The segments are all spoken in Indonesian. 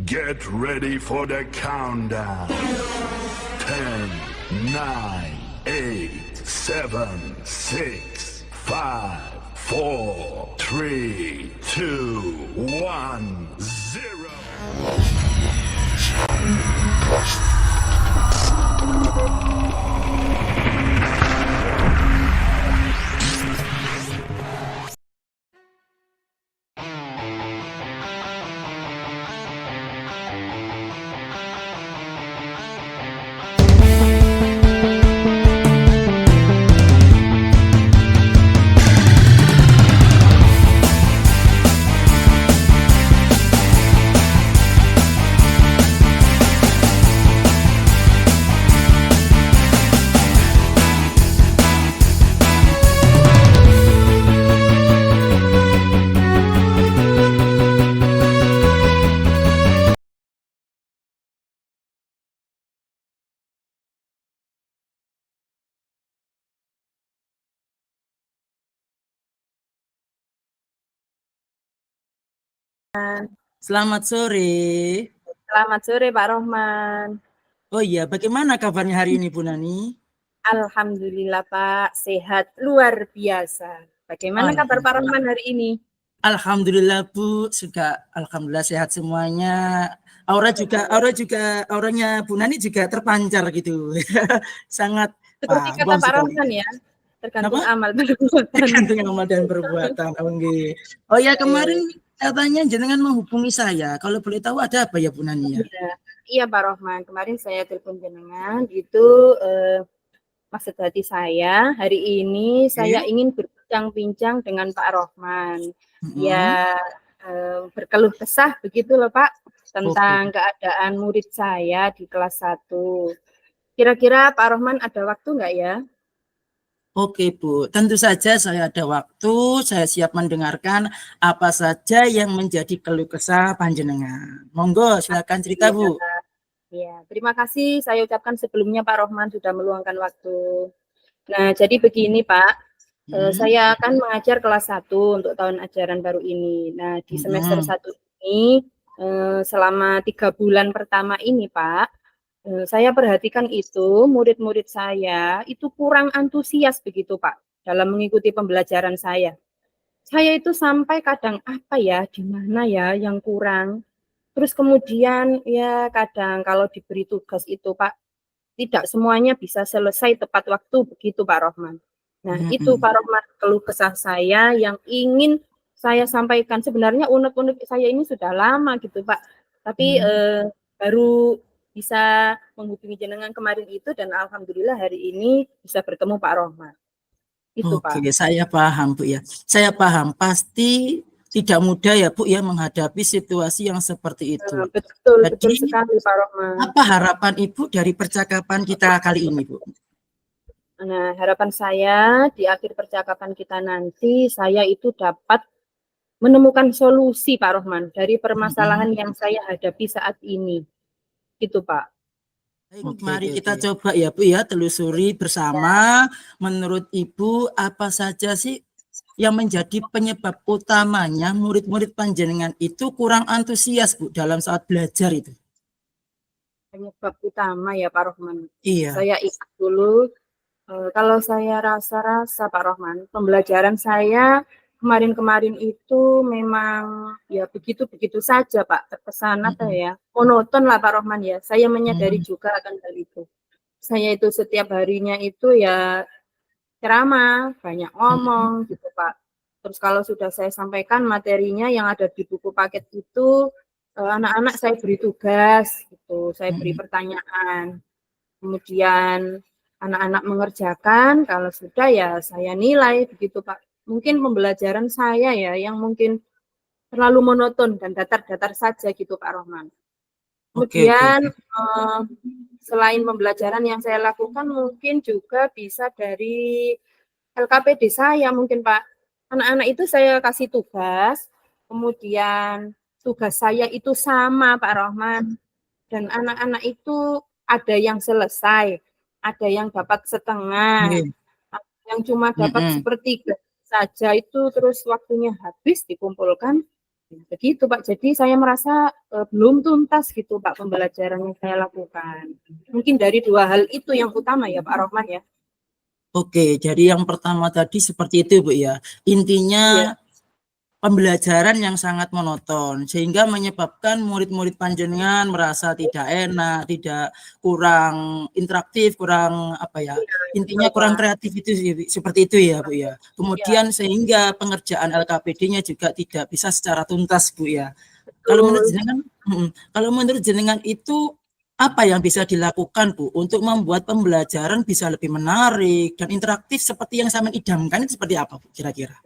Get ready for the countdown. 10, 9, 8, 7, 6, 5, 4, 3, 2, 1, 0. Selamat sore. Selamat sore Pak Rohman. Oh iya, bagaimana kabarnya hari ini Bu Nani? Alhamdulillah Pak, sehat luar biasa. Bagaimana kabar Pak Rohman hari ini? Alhamdulillah Bu, alhamdulillah sehat semuanya. Auranya Bu Nani juga terpancar gitu. Sangat seperti kata Pak Rohman ya, tergantung amal perbuatan. Tergantung amal dan perbuatan. Oh ya, kemarin katanya jenengan menghubungi saya. Kalau boleh tahu ada apa ya Bu Nani ya? Iya Pak Rohman, kemarin saya telepon jenengan itu maksud hati saya hari ini saya ingin berbincang-bincang dengan Pak Rohman. Ya berkeluh kesah begitu loh Pak tentang keadaan murid saya di kelas 1. Kira-kira Pak Rohman ada waktu nggak ya? Oke Bu, tentu saja saya ada waktu, saya siap mendengarkan apa saja yang menjadi keluh kesah panjenengan. Monggo silakan cerita Bu. Ya, terima kasih saya ucapkan sebelumnya Pak Rohman sudah meluangkan waktu. Nah, jadi begini Pak, saya akan mengajar kelas 1 untuk tahun ajaran baru ini. Nah, di semester 1 ini selama 3 bulan pertama ini Pak, saya perhatikan itu murid-murid saya itu kurang antusias begitu Pak dalam mengikuti pembelajaran saya. Saya itu sampai kadang apa ya, di mana ya yang kurang. Terus kemudian ya kadang kalau diberi tugas itu Pak, tidak semuanya bisa selesai tepat waktu begitu Pak Rohman. Nah itu Pak Rohman keluh kesah saya yang ingin saya sampaikan. Sebenarnya unek-unek saya ini sudah lama gitu Pak, tapi baru bisa menghubungi jenengan kemarin itu dan alhamdulillah hari ini bisa bertemu Pak Rohman. Itu Oke, Pak. saya paham Bu ya. Saya paham, pasti tidak mudah ya Bu ya menghadapi situasi yang seperti itu. Betul, Jadi, betul sekali Pak Rohman. Apa harapan Ibu dari percakapan kita kali ini Bu? Nah, harapan saya di akhir percakapan kita nanti saya itu dapat menemukan solusi Pak Rohman dari permasalahan yang saya hadapi saat ini. Itu Pak. Baik, mari kita coba ya Bu ya telusuri bersama menurut Ibu apa saja sih yang menjadi penyebab utamanya murid-murid panjenengan itu kurang antusias Bu dalam saat belajar itu. Penyebab utama ya Pak Rohman. Iya. Saya ingat dulu kalau saya rasa-rasa Pak Rohman, pembelajaran saya kemarin-kemarin itu memang ya begitu-begitu saja Pak, terkesan apa ya, monoton lah Pak Rohman ya. Saya menyadari juga akan hal itu. Saya itu setiap harinya itu ya ceramah, banyak ngomong gitu Pak. Terus kalau sudah saya sampaikan materinya yang ada di buku paket itu, anak-anak saya beri tugas gitu, saya beri pertanyaan. Kemudian anak-anak mengerjakan, kalau sudah ya saya nilai begitu Pak. Mungkin pembelajaran saya ya yang mungkin terlalu monoton dan datar-datar saja gitu Pak Rohman. Kemudian selain pembelajaran yang saya lakukan mungkin juga bisa dari LKPD saya mungkin Pak. Anak-anak itu saya kasih tugas, kemudian tugas saya itu sama Pak Rohman. Dan anak-anak itu ada yang selesai, ada yang dapat setengah, ada yang cuma dapat sepertiga saja itu terus waktunya habis dikumpulkan, Begitu Pak, jadi saya merasa belum tuntas gitu Pak pembelajaran yang saya lakukan. Mungkin dari dua hal itu yang utama ya Pak Rohman ya. Oke, jadi yang pertama tadi seperti itu Bu ya. Intinya Iya. pembelajaran yang sangat monoton sehingga menyebabkan murid-murid panjenengan merasa tidak enak, tidak kurang interaktif, kurang apa ya, intinya kurang kreatif itu seperti itu ya Bu ya. Kemudian sehingga pengerjaan LKPD-nya juga tidak bisa secara tuntas Bu ya. Kalau menurut jenengan, kalau menurut jenengan itu apa yang bisa dilakukan Bu untuk membuat pembelajaran bisa lebih menarik dan interaktif seperti yang saya idamkan, itu seperti apa Bu kira-kira?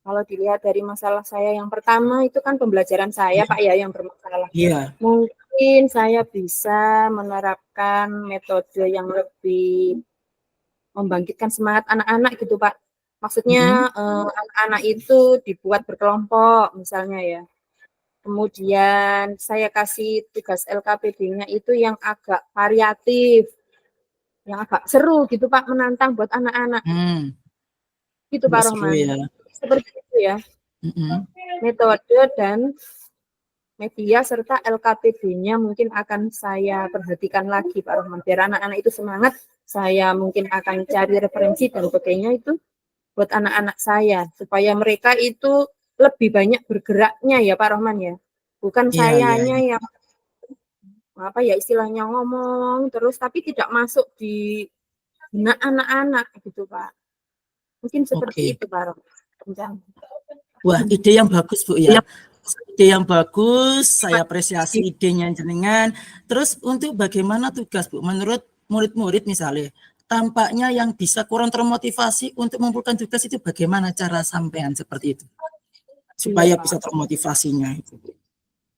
Kalau dilihat dari masalah saya yang pertama itu kan pembelajaran saya Pak ya yang bermasalah. Iya. Mungkin saya bisa menerapkan metode yang lebih membangkitkan semangat anak-anak gitu Pak. Maksudnya anak-anak itu dibuat berkelompok misalnya ya. Kemudian saya kasih tugas LKPD-nya itu yang agak variatif, yang agak seru gitu Pak, menantang buat anak-anak. Gitu Pak Rohman. Ya. Seperti itu ya. Metode dan media serta LKPD-nya mungkin akan saya perhatikan lagi Pak Rohman. Biar anak-anak itu semangat, saya mungkin akan cari referensi dan sebagainya itu buat anak-anak saya. Supaya mereka itu lebih banyak bergeraknya ya Pak Rohman ya. Bukan sayanya yang apa ya istilahnya ngomong terus tapi tidak masuk di benak anak-anak gitu Pak. Mungkin seperti itu Pak Rohman. Wah, ide yang bagus Bu ya. Ide yang bagus, saya apresiasi idenya jenengan. Terus untuk bagaimana tugas Bu? Menurut murid-murid misalnya, tampaknya yang bisa kurang termotivasi untuk mengumpulkan tugas itu bagaimana cara sampean seperti itu? Supaya bisa termotivasinya itu.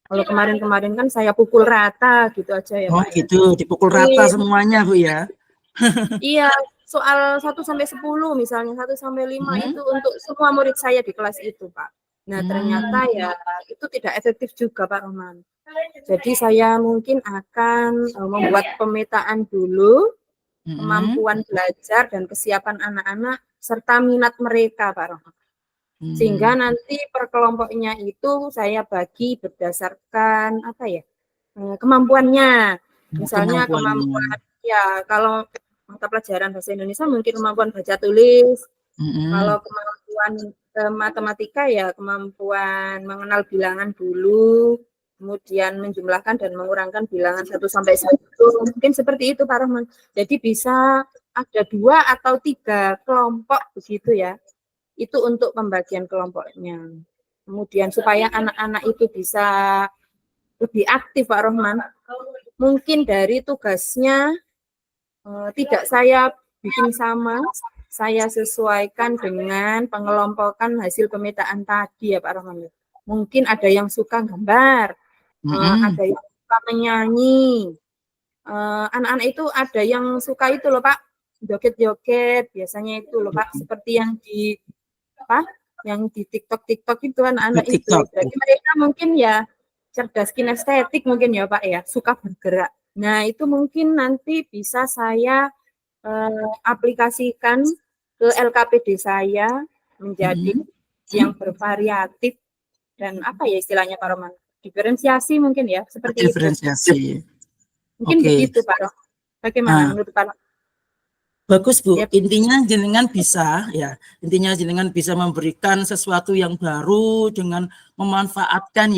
Kalau kemarin-kemarin kan saya pukul rata gitu aja ya Pak. Gitu, dipukul rata semuanya Bu ya. Iya, soal 1 sampai 10 misalnya 1 sampai 5 itu untuk semua murid saya di kelas itu, Pak. Nah, ternyata ya itu tidak efektif juga, Pak Rohman. Jadi saya mungkin akan membuat pemetaan dulu kemampuan belajar dan kesiapan anak-anak serta minat mereka, Pak Rohman. Sehingga nanti per kelompoknya itu saya bagi berdasarkan apa ya? Kemampuannya. Misalnya kemampuan ya kalau mata pelajaran bahasa Indonesia mungkin kemampuan baca tulis. Kalau kemampuan matematika ya kemampuan mengenal bilangan dulu, kemudian menjumlahkan dan mengurangkan bilangan 1 sampai 1. Mungkin seperti itu Pak Rohman. Jadi bisa ada 2 atau 3 kelompok begitu ya. Itu untuk pembagian kelompoknya. Kemudian supaya anak-anak itu bisa lebih aktif Pak Rohman. Mungkin dari tugasnya tidak saya bikin sama, saya sesuaikan dengan pengelompokan hasil pemetaan tadi ya Pak Rohman. Mungkin ada yang suka gambar, ada yang suka menyanyi. Anak-anak itu ada yang suka itu loh Pak, joget-joget biasanya itu loh Pak, seperti yang di yang di TikTok itu anak-anak itu. Jadi mereka mungkin ya cerdas kinestetik mungkin ya Pak ya, suka bergerak. Nah, itu mungkin nanti bisa saya aplikasikan ke LKPD saya menjadi yang bervariatif dan apa ya istilahnya Pak Roman? Diferensiasi mungkin ya, seperti diferensiasi. Itu. Mungkin begitu Pak Roman. Bagaimana menurut Pak Roman? Bagus Bu, intinya jenengan bisa ya, intinya jenengan bisa memberikan sesuatu yang baru dengan memanfaatkan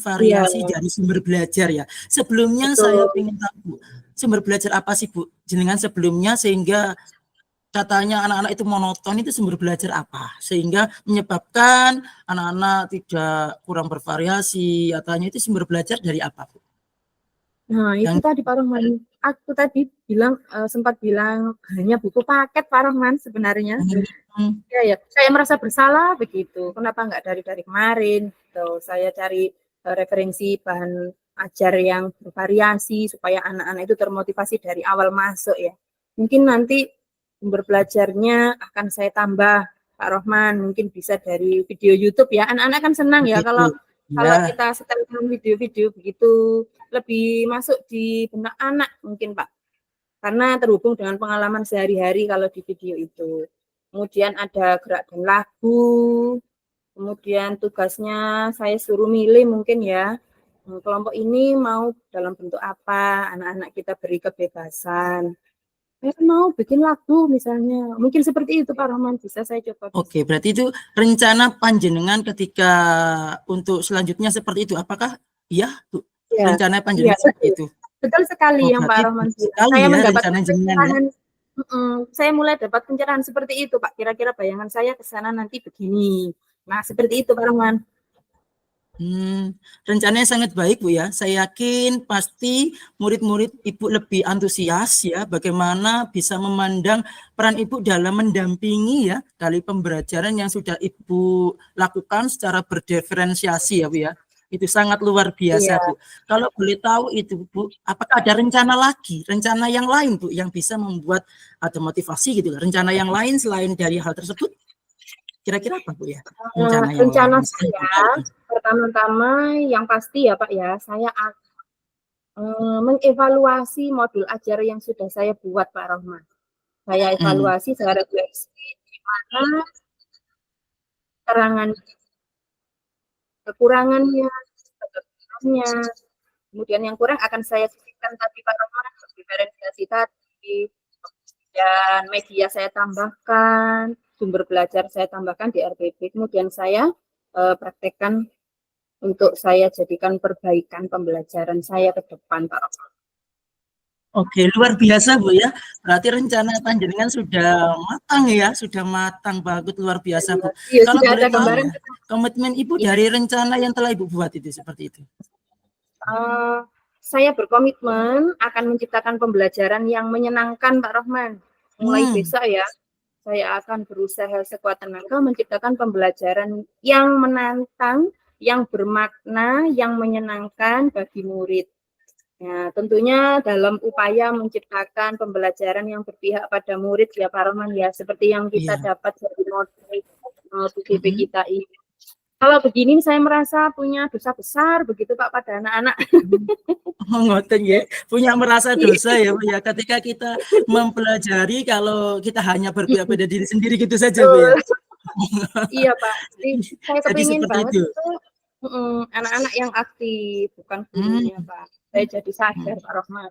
variasi dari sumber belajar ya. Sebelumnya saya ingin tahu Bu, sumber belajar apa sih Bu jenengan sebelumnya sehingga katanya anak-anak itu monoton, itu sumber belajar apa sehingga menyebabkan anak-anak tidak kurang bervariasi, katanya itu sumber belajar dari apa Bu? Nah, itu tadi Pak Rohman. Aku tadi bilang sempat bilang hanya buku paket Pak Rohman sebenarnya. Ya, saya merasa bersalah begitu. Kenapa enggak dari kemarin? Tuh, saya cari referensi bahan ajar yang bervariasi supaya anak-anak itu termotivasi dari awal masuk ya. Mungkin nanti sumber belajarnya akan saya tambah Pak Rohman. Mungkin bisa dari video YouTube ya. Anak-anak kan senang ya kalau kita setelkan video-video begitu lebih masuk di benak anak mungkin Pak. Karena terhubung dengan pengalaman sehari-hari kalau di video itu. Kemudian ada gerak dan lagu. Kemudian tugasnya saya suruh milih mungkin ya, kelompok ini mau dalam bentuk apa, anak-anak kita beri kebebasan. Saya mau bikin lagu misalnya, mungkin seperti itu Pak Rahman, bisa saya coba. Oke, berarti itu rencana panjenengan ketika untuk selanjutnya seperti itu, apakah iya Bu? Ya, Rencana iya, panjenengan seperti itu? betul sekali yang Pak Berarti Rahman bilang. sekali Saya ya mendapat rencana jenengan ya. pencerahan, saya mulai dapat pencerahan seperti itu Pak. Kira-kira bayangan saya ke sana nanti begini. Nah, seperti itu Pak Rahman. Rencananya sangat baik Bu ya. Saya yakin pasti murid-murid Ibu lebih antusias ya bagaimana bisa memandang peran Ibu dalam mendampingi ya dari pembelajaran yang sudah Ibu lakukan secara berdiferensiasi ya Bu ya. Itu sangat luar biasa Bu. Kalau boleh tahu itu Bu, apakah ada rencana lagi, rencana yang lain Bu yang bisa membuat ada motivasi gitu, rencana yang lain selain dari hal tersebut? Kira-kira apa Bu ya? Rencana saya pertama-tama yang pasti ya Pak ya, saya mengevaluasi modul ajar yang sudah saya buat Pak Rahman. Saya evaluasi, saya refleksi di mana kekurangannya, kelebihannya, kemudian yang kurang akan saya sisihkan tadi Pak Rahman, diferensiasi tadi, dan media saya tambahkan, sumber belajar saya tambahkan di RPP, kemudian saya praktekkan untuk saya jadikan perbaikan pembelajaran saya ke depan Pak Rahman. Oke, luar biasa Bu ya. Berarti rencana panjenengan sudah matang ya, sudah matang banget, luar biasa Bu. Iya, kalau boleh tahu ya, komitmen Ibu dari rencana yang telah Ibu buat itu seperti itu. Saya berkomitmen akan menciptakan pembelajaran yang menyenangkan Pak Rahman. Mulai besok ya, saya akan berusaha sekuat tenaga menciptakan pembelajaran yang menantang, yang bermakna, yang menyenangkan bagi murid. Ya, tentunya dalam upaya menciptakan pembelajaran yang berpihak pada murid ya Pak Rahman ya, seperti yang kita dapat dari PDP kita ini. Kalau begini saya merasa punya dosa besar begitu Pak pada anak-anak. Ngoten ya, punya merasa dosa ya Bu ya, ketika kita mempelajari kalau kita hanya berpihak pada diri sendiri gitu saja Bu ya. Iya Pak, saya kepingin banget itu anak-anak yang aktif, bukan gurunya Pak. Saya jadi sadar Pak Rahman.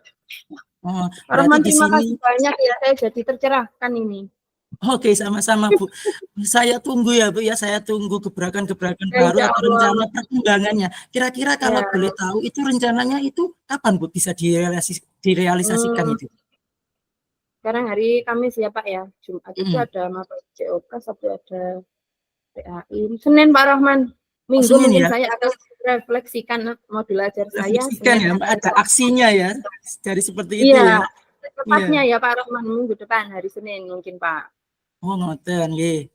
Pak Rahman, terima kasih banyak ya, saya jadi tercerahkan ini. Oke, sama-sama Bu. Saya tunggu ya Bu ya, saya tunggu gebrakan-gebrakan baru atau rencana perkembangannya. Kira-kira kalau boleh tahu itu rencananya itu kapan Bu bisa direalisasikan itu? Sekarang hari Kamis ya Pak ya, Jumat itu ada mapel COK, Sabtu ada PAI, Senin Pak Rahman. Minggu mungkin ya? Saya akan refleksikan modul ajar saya. Ya, ada aksinya ya, dari seperti itu ya. Tepatnya ya Pak Rahman, minggu depan hari Senin mungkin Pak. Oh ngoten nggih.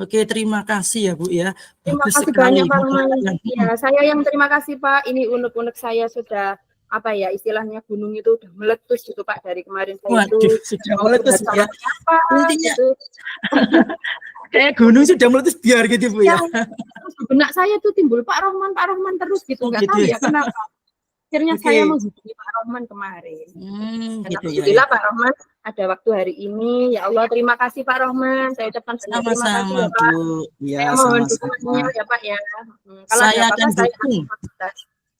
Oke, terima kasih ya Bu ya. Terima kasih banyak Pak Rahman. Ya, saya yang terima kasih Pak. Ini unek-unek saya sudah apa ya istilahnya gunung itu udah meletus gitu Pak dari kemarin saya itu sudah meletus ya. Intinya gitu. Kayak gunung sudah meletus biar gitu Bu ya. Benak saya tuh timbul Pak Rahman terus gitu, nggak tahu ya kenapa. Akhirnya saya menghubungi Pak Rahman kemarin. Alhamdulillah Pak Rahman ada waktu hari ini. Ya Allah, terima kasih Pak Rahman. Saya ucapkan terima kasih ya Pak. Ya, saya mohon dukungannya ya Pak ya. Kalau saya akan dukung.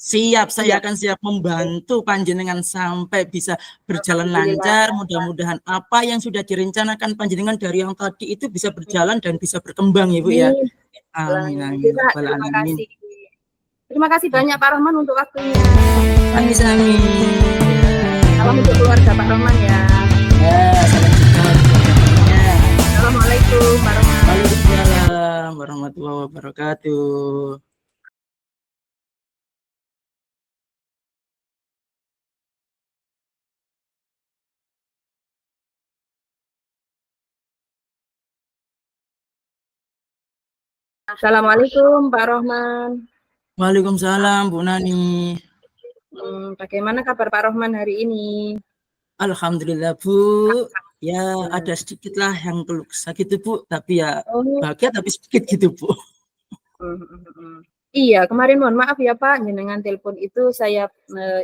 Siap, saya akan siap membantu panjenengan sampai bisa berjalan lancar. Mudah-mudahan apa yang sudah direncanakan panjenengan dari yang tadi itu bisa berjalan dan bisa berkembang ya Bu ya. Amin. Terima kasih. Terima kasih banyak Pak Rahman untuk waktunya. Sami-sami. Salam untuk keluarga Pak Rahman ya. Salam juga. Assalamualaikum Pak Rahman. Waalaikumsalam warahmatullahi wabarakatuh. Assalamualaikum Pak Rahman. Waalaikumsalam Bu Nani. Bagaimana kabar Pak Rahman hari ini? Alhamdulillah Bu. Ya ada sedikit lah yang keluh sakit Bu, tapi ya bahagia tapi sedikit gitu Bu. Iya, kemarin mohon maaf ya Pak, dengan telepon itu saya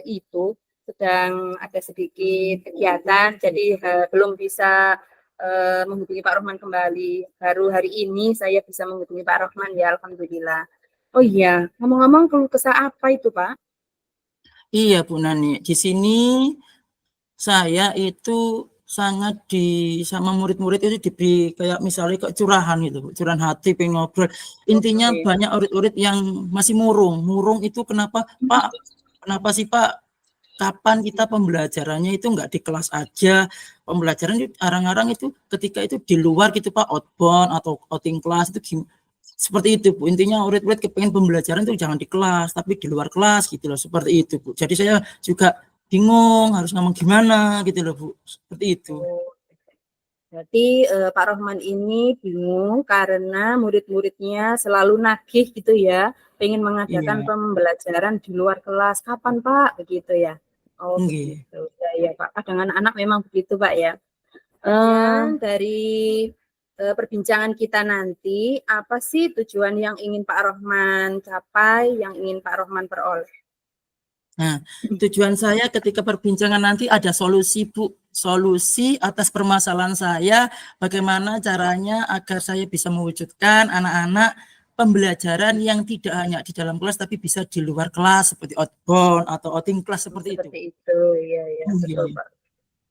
itu sedang ada sedikit kegiatan, jadi belum bisa menghubungi Pak Rohman kembali. Baru hari ini saya bisa menghubungi Pak Rohman ya, alhamdulillah. Oh iya, ngomong-ngomong keluh kesah apa itu Pak? Iya Bu Nani, di sini saya itu sangat sama murid-murid itu diberi kayak misalnya kok curahan gitu, Bu. Curahan hati, pengen ngobrol. Intinya Oke. banyak murid-murid yang masih murung. Murung itu kenapa, Pak? Kenapa sih Pak? Kapan kita pembelajarannya itu enggak di kelas aja, pembelajaran itu arang-arang itu ketika itu di luar gitu Pak, outbound atau outing kelas itu seperti itu Bu. Intinya murid-murid kepengen pembelajaran itu jangan di kelas, tapi di luar kelas gitu loh, seperti itu Bu. Jadi saya juga bingung harus ngomong gimana gitu loh Bu, seperti itu. Berarti Pak Rohman ini bingung karena murid-muridnya selalu nagih gitu ya, pengen mengadakan Iya, pembelajaran di luar kelas. Kapan Pak? Begitu ya. Oh nggih. begitu. Ya Pak. Kadang anak-anak memang begitu Pak ya. Dari perbincangan kita nanti, apa sih tujuan yang ingin Pak Rohman capai, yang ingin Pak Rohman peroleh? Nah, tujuan saya ketika perbincangan nanti ada solusi, Bu. Solusi atas permasalahan saya, bagaimana caranya agar saya bisa mewujudkan anak-anak pembelajaran yang tidak hanya di dalam kelas, tapi bisa di luar kelas, seperti outbound atau outing kelas, seperti itu. Seperti itu, iya, ya, betul Nggih. Pak.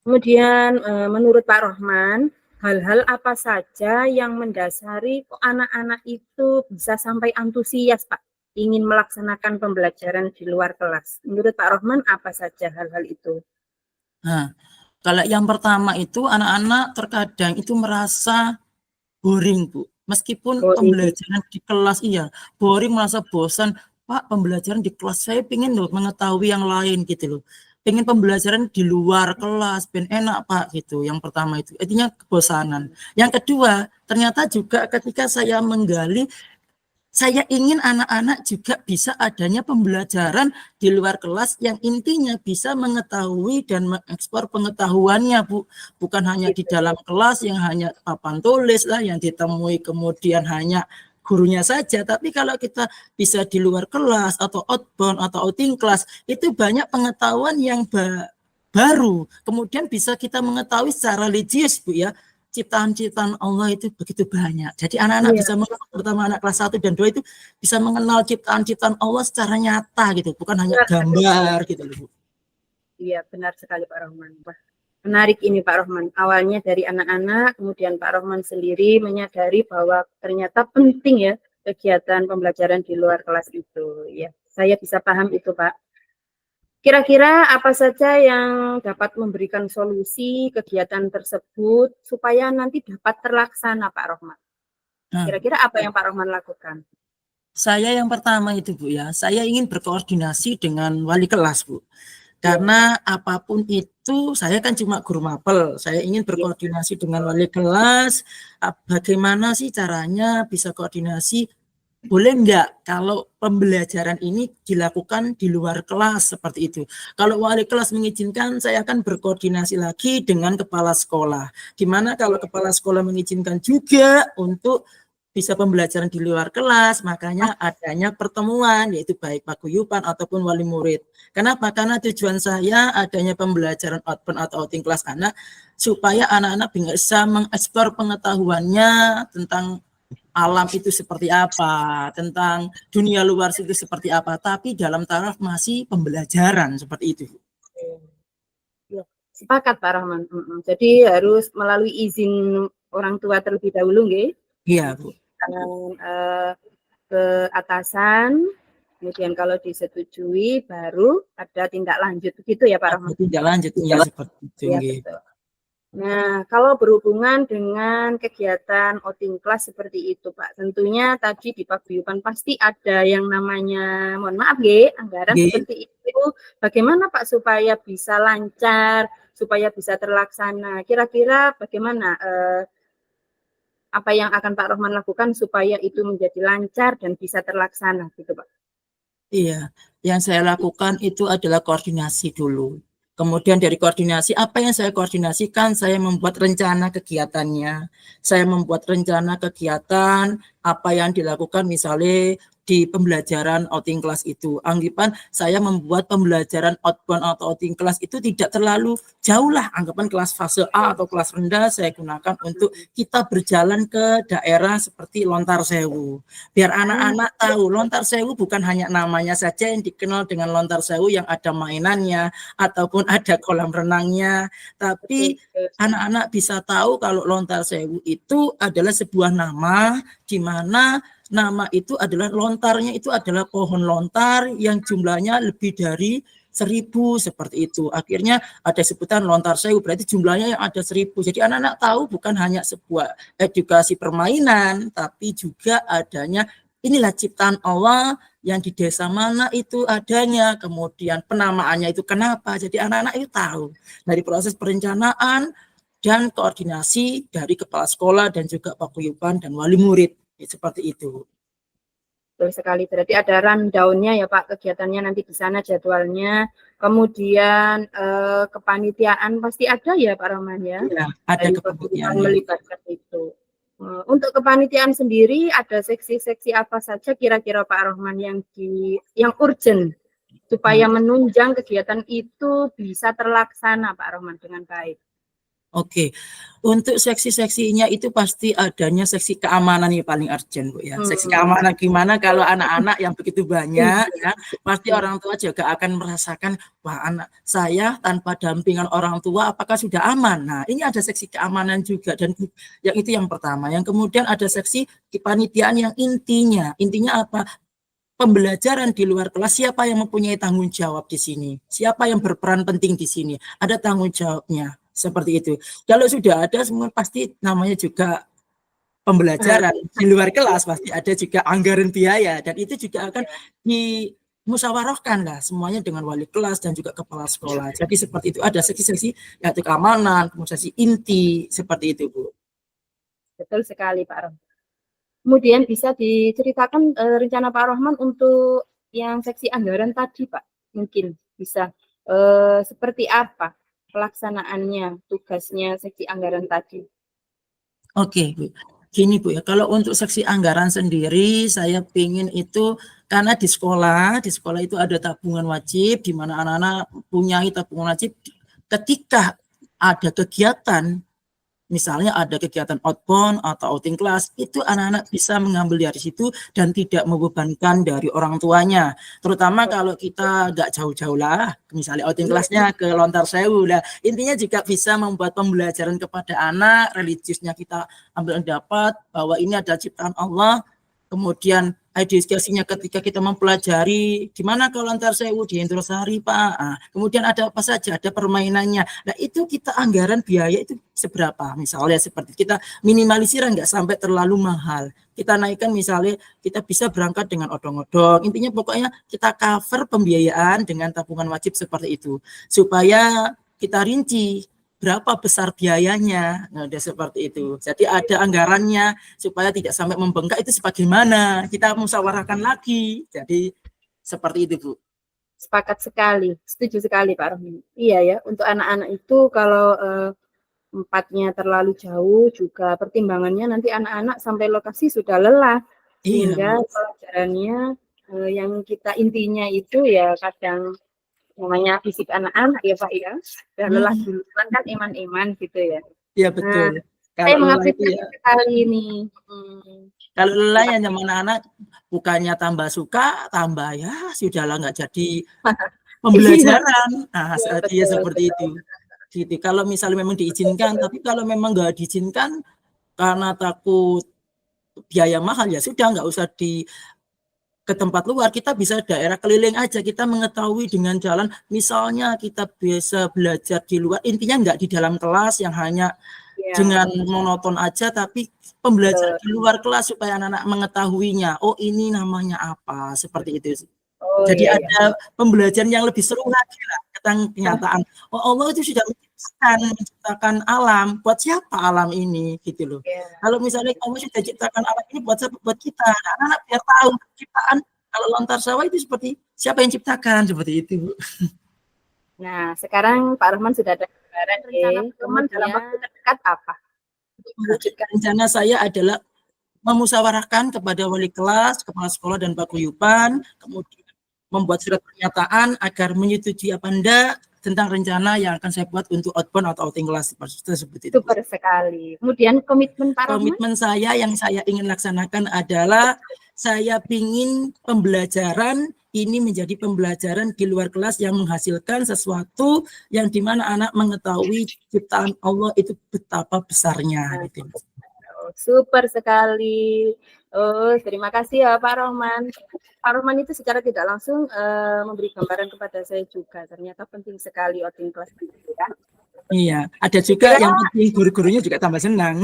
Kemudian menurut Pak Rohman, hal-hal apa saja yang mendasari kok anak-anak itu bisa sampai antusias Pak, ingin melaksanakan pembelajaran di luar kelas? Menurut Pak Rohman apa saja hal-hal itu? Nah, kalau yang pertama itu anak-anak terkadang itu merasa boring, Bu. Meskipun pembelajaran di kelas iya, boring, merasa bosan. Pak, pembelajaran di kelas saya pengen loh mengetahui yang lain gitu loh. Pengen pembelajaran di luar kelas, ben enak Pak gitu. Yang pertama itu, artinya kebosanan. Yang kedua, ternyata juga ketika saya menggali, saya ingin anak-anak juga bisa adanya pembelajaran di luar kelas yang intinya bisa mengetahui dan mengekspor pengetahuannya, Bu. Bukan hanya di dalam kelas yang hanya papan tulis lah yang ditemui kemudian hanya gurunya saja, tapi kalau kita bisa di luar kelas atau outbound atau outing kelas, itu banyak pengetahuan yang baru. Kemudian bisa kita mengetahui secara religius, Bu ya. Ciptaan-ciptaan Allah itu begitu banyak. Jadi anak-anak bisa mengenal, terutama anak kelas 1 dan 2 itu bisa mengenal ciptaan-ciptaan Allah secara nyata gitu, bukan hanya gambar gitu loh, Bu. Iya, benar sekali Pak Rohman. Wah, menarik ini Pak Rohman. Awalnya dari anak-anak, kemudian Pak Rohman sendiri menyadari bahwa ternyata penting ya kegiatan pembelajaran di luar kelas itu. Ya, saya bisa paham itu Pak. Kira-kira apa saja yang dapat memberikan solusi kegiatan tersebut supaya nanti dapat terlaksana Pak Rohman? Kira-kira apa yang Pak Rohman lakukan? Saya yang pertama itu Bu ya, saya ingin berkoordinasi dengan wali kelas Bu. Karena apapun itu, saya kan cuma guru mapel, saya ingin berkoordinasi dengan wali kelas, bagaimana sih caranya bisa koordinasi, boleh enggak kalau pembelajaran ini dilakukan di luar kelas seperti itu. Kalau wali kelas mengizinkan, saya akan berkoordinasi lagi dengan kepala sekolah. Dimana kalau kepala sekolah mengizinkan juga untuk bisa pembelajaran di luar kelas, makanya adanya pertemuan, yaitu baik paguyuban ataupun wali murid. Kenapa? Karena tujuan saya adanya pembelajaran outbound atau outing kelas anak, supaya anak-anak bisa mengeksplor pengetahuannya tentang alam itu seperti apa, tentang dunia luar itu seperti apa, tapi dalam taraf masih pembelajaran seperti itu. Sepakat Pak Rahman. Jadi harus melalui izin orang tua terlebih dahulu, nggih? Iya, Bu. Ke atasan, kemudian kalau disetujui baru ada tindak lanjut begitu ya Pak Rahman? Tindak lanjut ya seperti itu. Ya, betul. Nah, kalau berhubungan dengan kegiatan outing kelas seperti itu Pak, tentunya tadi di paguyuban pasti ada yang namanya, mohon maaf nggih, anggaran seperti itu. Bagaimana Pak supaya bisa lancar, supaya bisa terlaksana? Kira-kira bagaimana apa yang akan Pak Rohman lakukan supaya itu menjadi lancar dan bisa terlaksana gitu Pak? Iya, yang saya lakukan itu adalah koordinasi dulu. Kemudian dari koordinasi, apa yang saya koordinasikan, saya membuat rencana kegiatannya. Saya membuat rencana kegiatan, apa yang dilakukan misalnya di pembelajaran outing class itu. Anggapan saya membuat pembelajaran outbound atau outing class itu tidak terlalu jauh lah. Anggapan kelas fase A atau kelas rendah saya gunakan untuk kita berjalan ke daerah seperti Lontar Sewu. Biar anak-anak tahu Lontar Sewu bukan hanya namanya saja yang dikenal dengan Lontar Sewu yang ada mainannya ataupun ada kolam renangnya, tapi anak-anak bisa tahu kalau Lontar Sewu itu adalah sebuah nama di mana nama itu adalah lontarnya itu adalah pohon lontar yang jumlahnya lebih dari 1.000 seperti itu. Akhirnya ada sebutan Lontar Sewu, berarti jumlahnya yang ada 1.000. Jadi anak-anak tahu bukan hanya sebuah edukasi permainan, tapi juga adanya inilah ciptaan Allah yang di desa mana itu adanya, kemudian penamaannya itu kenapa. Jadi anak-anak itu tahu dari proses perencanaan dan koordinasi dari kepala sekolah dan juga paguyuban dan wali murid. Seperti itu. Betul sekali. Berarti ada rundown-nya ya Pak, kegiatannya nanti di sana jadwalnya. Kemudian kepanitiaan pasti ada ya Pak Rahman ya? Ya, ada kepanitiaan. Melibatkan itu. Untuk kepanitiaan sendiri ada seksi-seksi apa saja kira-kira Pak Rahman yang urgent supaya menunjang kegiatan itu bisa terlaksana Pak Rahman dengan baik? Oke, untuk seksi-seksinya itu pasti adanya seksi keamanan yang paling urgent Bu ya. Seksi keamanan gimana kalau anak-anak yang begitu banyak ya, pasti orang tua juga akan merasakan wah anak saya tanpa dampingan orang tua apakah sudah aman. Nah, ini ada seksi keamanan juga dan yang itu yang pertama. Yang kemudian ada seksi kepanitiaan yang intinya apa? Pembelajaran di luar kelas, siapa yang mempunyai tanggung jawab di sini? Siapa yang berperan penting di sini? Ada tanggung jawabnya. Seperti itu. Kalau sudah ada semua pasti namanya juga pembelajaran di luar kelas pasti ada juga anggaran biaya dan itu juga akan dimusyawarahkan lah semuanya dengan wali kelas dan juga kepala sekolah. Jadi seperti itu ada seksi-seksi yaitu keamanan, kemudian seksi inti seperti itu Bu. Betul sekali Pak Rahman. Kemudian bisa diceritakan rencana Pak Rahman untuk yang seksi anggaran tadi Pak, mungkin bisa seperti apa pelaksanaannya, tugasnya seksi anggaran tadi. Oke, Bu. Gini Bu ya, kalau untuk seksi anggaran sendiri saya ingin itu karena di sekolah itu ada tabungan wajib di mana anak-anak punya tabungan wajib ketika ada kegiatan misalnya ada kegiatan outbound atau outing class, itu anak-anak bisa mengambil dari situ dan tidak membebankan dari orang tuanya. Terutama kalau kita nggak jauh-jauh lah, misalnya outing classnya ke Lontar Sewu. Nah, intinya juga bisa membuat pembelajaran kepada anak, religiusnya kita ambil dapat bahwa ini ada ciptaan Allah, kemudian edukasinya ketika kita mempelajari di mana ke Lontar Sewu di Indrasari Pak. Nah, kemudian ada apa saja, ada permainannya. Nah itu kita anggaran biaya itu seberapa? Misalnya seperti kita minimalisir nggak sampai terlalu mahal. Kita naikkan misalnya kita bisa berangkat dengan odong-odong. Intinya pokoknya kita cover pembiayaan dengan tabungan wajib seperti itu supaya kita rinci berapa besar biayanya. Nah, udah seperti itu. Jadi ada anggarannya supaya tidak sampai membengkak itu sebagaimana. Kita musyawarahkan lagi. Jadi seperti itu, Bu. Sepakat sekali. Setuju sekali, Pak Rohmin. Iya ya, untuk anak-anak itu kalau tempatnya terlalu jauh juga pertimbangannya nanti anak-anak sampai lokasi sudah lelah. Sehingga pelajarannya yang kita intinya itu ya kadang namanya fisik anak-anak ya Pak ya, udah lelah duluan kan iman-iman gitu ya. Iya betul. Nah, saya mengapresiasi sekali ini. Kalau lelah yang zaman anak bukannya tambah suka, tambah ya sudahlah nggak jadi pembelajaran. Nah, dia seperti itu. Gitu. Kalau misalnya memang diizinkan, tapi kalau memang nggak diizinkan karena takut biaya mahal ya sudah nggak usah ke tempat luar, kita bisa daerah keliling aja, kita mengetahui dengan jalan, misalnya kita bisa belajar di luar, intinya enggak di dalam kelas yang hanya dengan monoton aja, tapi pembelajaran di luar kelas supaya anak-anak mengetahuinya, oh ini namanya apa, seperti itu. Jadi ada pembelajaran yang lebih seru lagi lah, tentang kenyataan, oh Allah itu sudah menciptakan alam, buat siapa alam ini, gitu loh. Kalau misalnya Allah sudah ciptakan alam ini buat siapa? Buat kita. Anak-anak biar tahu ciptaan kalau Lontar Sawah itu seperti siapa yang ciptakan, seperti itu. Nah, sekarang Pak Rahman sudah ada gambaran rencana teman dalam waktu terdekat apa? Rencana saya adalah memusyawarahkan kepada wali kelas, kepala sekolah dan paguyuban, kemudian membuat surat pernyataan agar menyetujui apa enggak tentang rencana yang akan saya buat untuk outbound atau outing kelas tersebut itu. Super sekali. Kemudian komitmen Pak Rahman? Komitmen saya yang saya ingin laksanakan adalah saya ingin pembelajaran ini menjadi pembelajaran di luar kelas yang menghasilkan sesuatu yang dimana anak mengetahui ciptaan Allah itu betapa besarnya. Gitu. Super sekali. Terima kasih ya Pak Rohman. Pak Rohman itu secara tidak langsung memberi gambaran kepada saya juga. Ternyata penting sekali outing kelas itu ya. Iya, ada juga yang penting guru-gurunya juga tambah senang.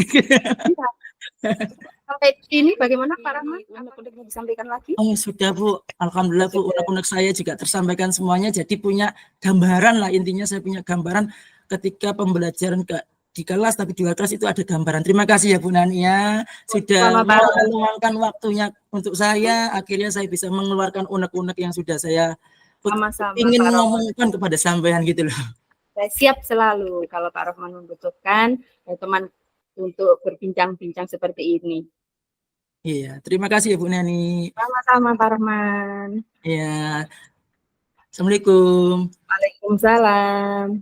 Sampai ini bagaimana Pak Rahman? Unek-unek disampaikan lagi? Oh sudah Bu, alhamdulillah Bu, unek-unek saya juga tersampaikan semuanya. Jadi punya gambaran lah, intinya saya punya gambaran ketika pembelajaran di kelas, tapi di luar kelas itu ada gambaran. Terima kasih ya Bu Nania, sudah meluangkan waktunya untuk saya. Akhirnya saya bisa mengeluarkan unek-unek yang sudah saya ingin ngomongkan kepada sampean gitu loh. Saya siap selalu kalau Pak Rohman membutuhkan teman untuk berbincang-bincang seperti ini. Iya, terima kasih ya Bu Nani. Sama-sama Pak Rohman. Iya. Assalamualaikum. Waalaikumsalam.